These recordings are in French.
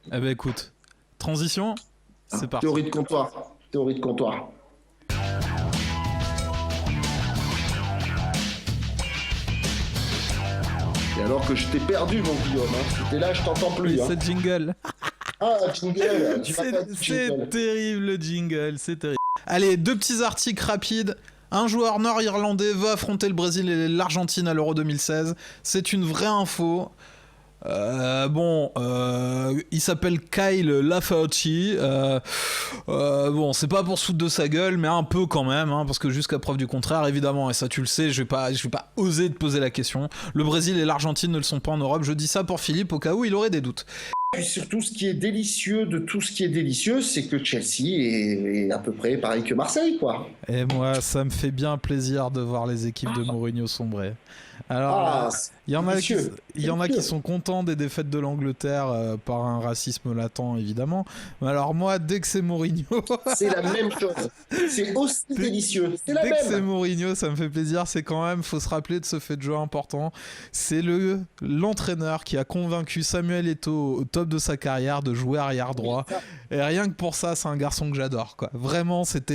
Eh ben écoute, transition, c'est parti. Théorie de comptoir. Théorie de comptoir. Et alors que je t'ai perdu, mon Guillaume. T'es là, je t'entends plus. Oui, c'est jingle. Ah, jingle. C'est terrible le jingle, c'est terrible. Allez, 2 petits articles rapides. Un joueur nord-irlandais veut affronter le Brésil et l'Argentine à l'Euro 2016. C'est une vraie info. Il s'appelle Kyle Lafauci. Bon, c'est pas pour se foutre de sa gueule, mais un peu quand même, hein, parce que jusqu'à preuve du contraire, évidemment, et ça tu le sais, je vais pas oser te poser la question. Le Brésil et l'Argentine ne le sont pas en Europe. Je dis ça pour Philippe au cas où il aurait des doutes. Puis surtout, ce qui est délicieux de tout ce qui est délicieux, c'est que Chelsea est à peu près pareil que Marseille, quoi. Et moi, ça me fait bien plaisir de voir les équipes de Mourinho sombrer. Alors, il y en a qui sont contents des défaites de l'Angleterre par un racisme latent, évidemment. Mais alors moi, dès que c'est Mourinho... c'est la même chose. C'est aussi délicieux. C'est la même. Dès que c'est Mourinho, ça me fait plaisir. C'est quand même, faut se rappeler de ce fait de jeu important. C'est l'entraîneur qui a convaincu Samuel Eto'o au top de sa carrière de jouer arrière droit. Et rien que pour ça, c'est un garçon que j'adore, quoi. Vraiment, c'est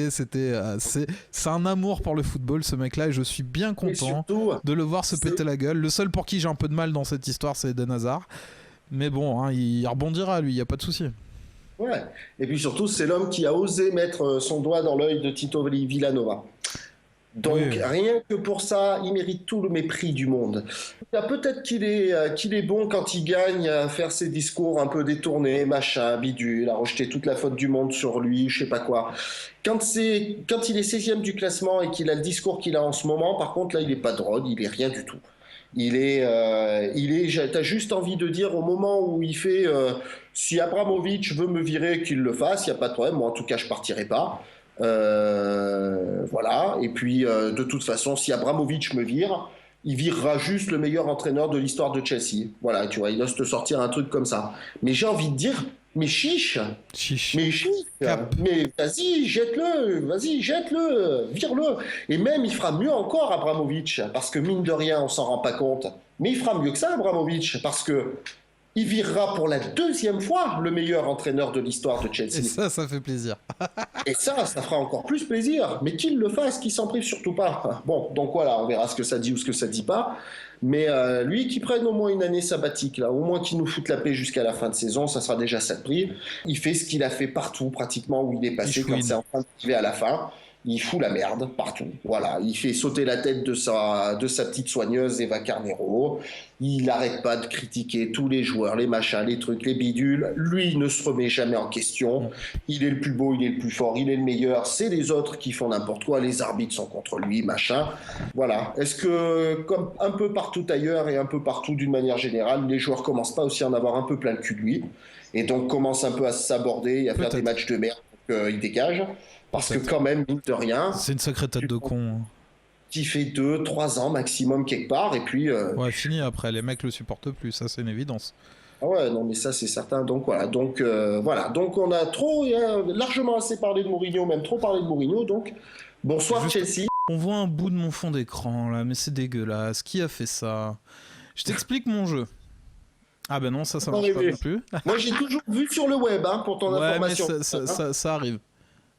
un amour pour le football, ce mec-là, et je suis bien content de le voir se péter la gueule. Le seul pour qui j'ai un peu de mal dans cette histoire, c'est Eden Hazard. Mais bon, hein, il rebondira, lui, il n'y a pas de souci. Ouais. Et puis surtout, c'est l'homme qui a osé mettre son doigt dans l'œil de Tito Villanova. Donc, oui. Rien que pour ça, il mérite tout le mépris du monde. Peut-être qu'il est bon quand il gagne à faire ses discours un peu détournés, machin, bidule, à rejeter toute la faute du monde sur lui, je sais pas quoi. Quand il est 16e du classement et qu'il a le discours qu'il a en ce moment, par contre, là, il est pas drôle, il est rien du tout. T'as juste envie de dire au moment où il fait si Abramovich veut me virer, qu'il le fasse, il n'y a pas de problème, moi en tout cas je partirai pas. Voilà, et puis de toute façon, si Abramovich me vire, il virera juste le meilleur entraîneur de l'histoire de Chelsea. Voilà, tu vois, il ose te sortir un truc comme ça. Mais j'ai envie de dire, mais chiche. Mais vas-y, jette-le, vire-le. Et même, il fera mieux encore, Abramovich, parce que mine de rien, on s'en rend pas compte. Mais il fera mieux que ça, Abramovich, parce que il virera pour la 2e fois le meilleur entraîneur de l'histoire de Chelsea. Et ça fait plaisir. Et ça fera encore plus plaisir. Mais qu'il le fasse, qu'il s'en prive surtout pas. Bon, donc voilà, on verra ce que ça dit ou ce que ça dit pas. Mais lui, qu'il prenne au moins une année sabbatique, là, au moins qu'il nous foute la paix jusqu'à la fin de saison, ça sera déjà ça de prix. Il fait ce qu'il a fait partout, pratiquement, où il est passé quand c'est en train d'arriver à la fin. Il fout la merde partout. Voilà, il fait sauter la tête de sa petite soigneuse Eva Carneiro. Il n'arrête pas de critiquer tous les joueurs, les machins, les trucs, les bidules. Lui, il ne se remet jamais en question. Il est le plus beau, il est le plus fort, il est le meilleur. C'est les autres qui font n'importe quoi. Les arbitres sont contre lui, machin. Voilà. Est-ce que, comme un peu partout ailleurs et un peu partout d'une manière générale, les joueurs commencent pas aussi à en avoir un peu plein le cul de lui et donc commencent un peu à s'aborder et à faire des matchs de merde pour qu'il dégage? Parce que quand même, mine de rien... C'est une sacrée tête de con. Qui fait 2-3 ans maximum quelque part, et puis... Ouais, fini après, les mecs le supportent plus, ça c'est une évidence. Ah ouais, non mais ça c'est certain, donc voilà. Donc on a largement assez parlé de Mourinho, même trop parlé de Mourinho, donc bonsoir Chelsea. On voit un bout de mon fond d'écran là, mais c'est dégueulasse, qui a fait ça? Je t'explique mon jeu. Ah ben non, ça marche pas non plus. Moi j'ai toujours vu sur le web, hein, pour ton information. Mais ça arrive.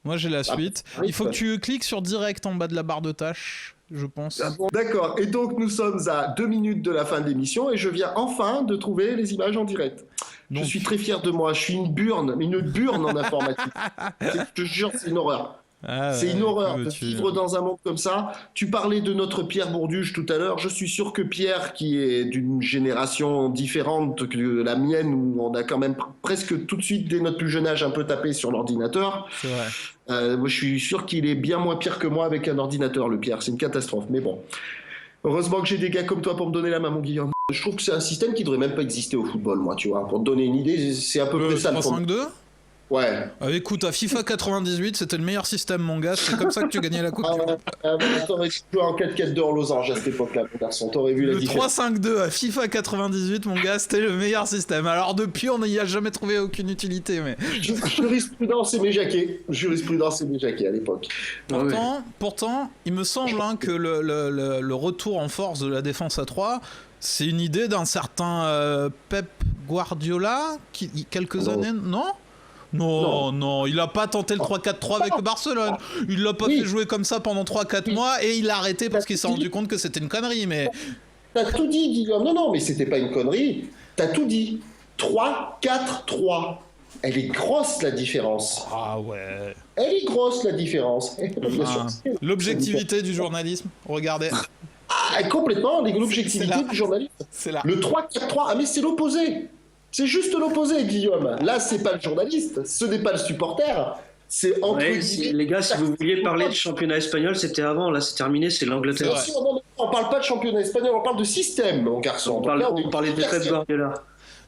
Moi j'ai la suite. Il faut que tu cliques sur direct en bas de la barre de tâches, je pense. Ah bon, d'accord, et donc nous sommes à 2 minutes de la fin de l'émission et je viens enfin de trouver les images en direct. Donc... Je suis très fier de moi, je suis une burne en informatique. Je te jure, c'est une horreur. C'est une horreur de vivre dans un monde comme ça. Tu parlais de notre Pierre Bourduge tout à l'heure. Je suis sûr que Pierre, qui est d'une génération différente que la mienne, où on a quand même presque tout de suite, dès notre plus jeune âge, un peu tapé sur l'ordinateur. C'est vrai. Moi, je suis sûr qu'il est bien moins pire que moi avec un ordinateur, le Pierre. C'est une catastrophe. Mais bon. Heureusement que j'ai des gars comme toi pour me donner la main, mon Guillaume. Je trouve que c'est un système qui devrait même pas exister au football, moi, tu vois. Pour te donner une idée, c'est à peu près ça. 3-5-2 ? Ouais. Écoute, à FIFA 98, c'était le meilleur système, mon gars. C'est comme ça que tu gagnais la coupe. T'aurais joué en 4-4-2 en losange à cette époque-là, mon garçon. T'aurais vu la différence. Le 3-5-2 à FIFA 98, mon gars, c'était le meilleur système. Alors depuis, on n'y a jamais trouvé aucune utilité. Mais... Jurisprudence et mes jaquets. À l'époque. Pourtant, il me semble que le retour en force de la défense à 3... c'est une idée d'un certain Pep Guardiola, quelques Non. années, non? Non, il a pas tenté le 3-4-3 avec Barcelone. Il l'a pas Oui. fait jouer comme ça pendant 3-4 mois et il a arrêté parce qu'il s'est rendu compte que c'était une connerie. Mais T'as tout dit, Guillaume. Non, mais c'était pas une connerie. T'as tout dit. 3-4-3. Elle est grosse, la différence. ah ouais. Elle est grosse, la différence. Bien sûr. L'objectivité du journalisme, regardez, Ah, complètement, C'est l'objectivité là. du journaliste. c'est là. Le 3-4-3, ah mais c'est l'opposé. C'est juste l'opposé, Guillaume. Là, c'est pas le journaliste, ce n'est pas le supporter. C'est entre Ouais, guillemets. les gars, si vous vouliez parler de championnat espagnol, c'était avant, là c'est terminé, c'est C'est l'Angleterre. vrai. Attention, non, on parle pas de championnat espagnol, on parle de système, mon garçon. On Donc là, parlait, on parlait de Pep Guardiola.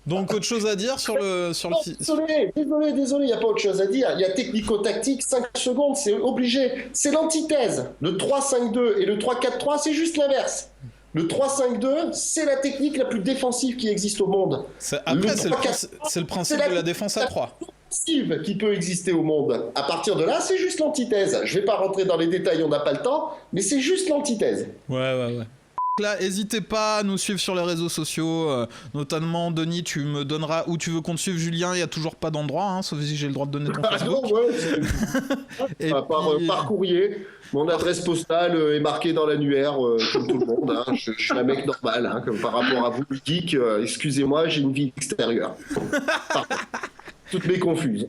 Donc autre chose à dire sur le Non, désolé, il n'y a pas autre chose à dire. Il y a technico-tactique, 5 secondes, c'est obligé. C'est l'antithèse. Le 3-5-2 et le 3-4-3, c'est juste l'inverse. Le 3-5-2, c'est la technique la plus défensive qui existe au monde. Après, Le c'est le 3-4-3, principe c'est de la défense à 3. offensive qui peut exister au monde. À partir de là, c'est juste l'antithèse. Je vais pas rentrer dans les détails, on n'a pas le temps, mais c'est juste l'antithèse. Ouais. Là, n'hésitez pas à nous suivre sur les réseaux sociaux, notamment Denis, tu me donneras où tu veux qu'on te suive. Julien, il y a toujours pas d'endroit, hein, sauf si j'ai le droit de donner ton Facebook. Non, ouais, Et puis- par courrier. Mon adresse postale est marquée dans l'annuaire, comme tout le monde. Hein. Je suis un mec normal, hein, comme par rapport à vous, geek. Excusez-moi, j'ai une vie extérieure. Pardon. Toutes mes confuses.